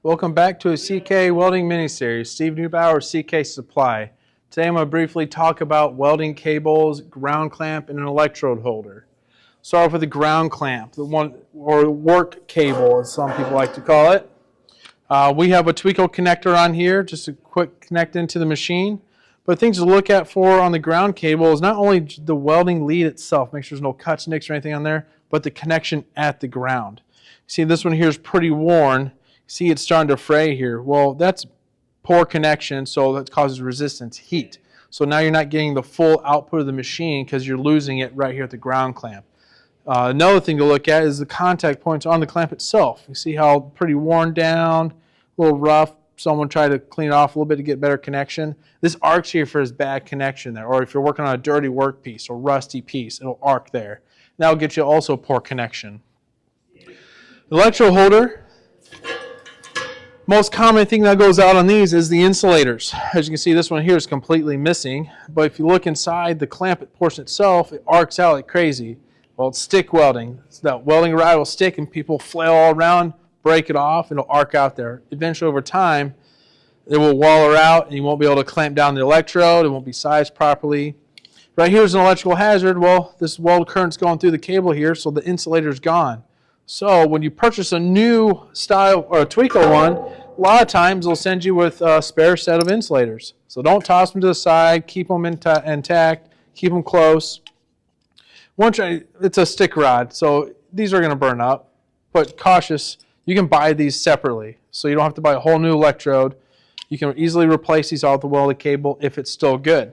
Welcome back to a CK welding mini-series. Steve Neubauer, CK Supply. Today I'm going to briefly talk about welding cables, ground clamp, and an electrode holder. Start off with the ground clamp, the one or work cable as some people like to call it. We have a tweakle connector on here, just a quick connect into the machine. But things to look at for on the ground cable is not only the welding lead itself, make sure there's no cuts, nicks, or anything on there, but the connection at the ground. See, this one here is pretty worn. See, it's starting to fray here. Well, that's poor connection, so that causes resistance, heat. So now you're not getting the full output of the machine because you're losing it right here at the ground clamp. Another thing to look at is the contact points on the clamp itself. You see how pretty worn down, a little rough. Someone tried to clean it off a little bit to get better connection. This arcs here for his bad connection there. Or if you're working on a dirty work piece or rusty piece, it'll arc there. That'll get you also poor connection. Electrode holder. Most common thing that goes out on these is the insulators. As you can see, this one here is completely missing. But if you look inside the clamp portion itself, it arcs out like crazy. Well, it's stick welding. So that welding rod will stick and people flail all around, break it off, and it'll arc out there. Eventually, over time, it will waller out and you won't be able to clamp down the electrode. It won't be sized properly. Right here is an electrical hazard. Well, this weld current's going through the cable here, so the insulator's gone. So when you purchase a new style or a tweakle one, a lot of times they'll send you with a spare set of insulators. So don't toss them to the side. Keep them intact. Keep them close. It's a stick rod, so these are going to burn up. But cautious, you can buy these separately. So you don't have to buy a whole new electrode. You can easily replace these all with the welded cable if it's still good.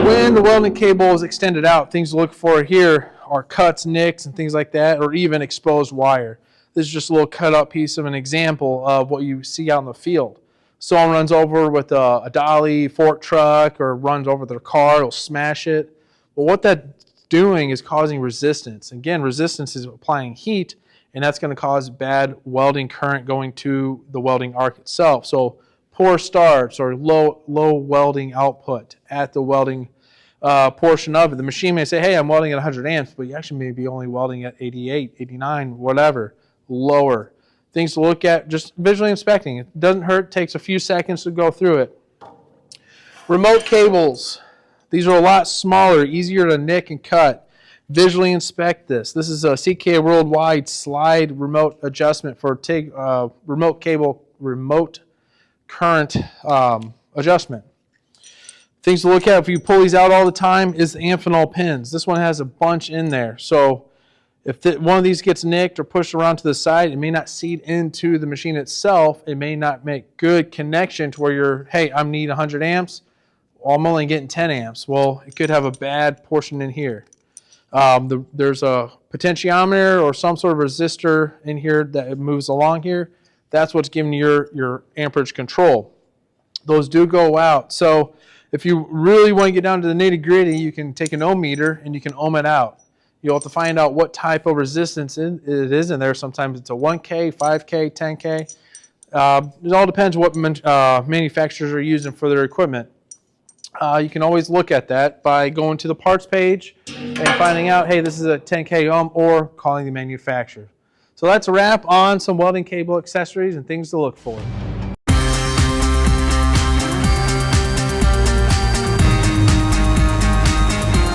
When the welding cable is extended out, things to look for here are cuts, nicks, and things like that, or even exposed wire. This is just a little cut up piece of an example of what you see out in the field. Someone runs over with a dolly, fork truck, or runs over their car, it'll smash it. But what that's doing is causing resistance. Again, resistance is applying heat, and that's going to cause bad welding current going to the welding arc itself. So poor starts or low welding output at the welding portion of it. The machine may say, hey, I'm welding at 100 amps, but you actually may be only welding at 88, 89, whatever, lower. Things to look at, just visually inspecting. It doesn't hurt, takes a few seconds to go through it. Remote cables. These are a lot smaller, easier to nick and cut. Visually inspect this. This is a CK Worldwide slide remote adjustment for remote cable, remote current adjustment. Things to look at if you pull these out all the time is the Amphenol pins. This one has a bunch in there. So if one of these gets nicked or pushed around to the side, it may not seed into the machine itself. It may not make good connection to where you're, hey, I need 100 amps. Well, I'm only getting 10 amps. Well, it could have a bad portion in here. There's a potentiometer or some sort of resistor in here that moves along here. That's what's giving you your amperage control. Those do go out. So if you really want to get down to the nitty-gritty, you can take an ohm meter and you can ohm it out. You'll have to find out what type of resistance it is in there. Sometimes it's a 1K, 5K, 10K. It all depends what manufacturers are using for their equipment. You can always look at that by going to the parts page and finding out, hey, this is a 10K ohm, or calling the manufacturer. So that's a wrap on some welding cable accessories and things to look for.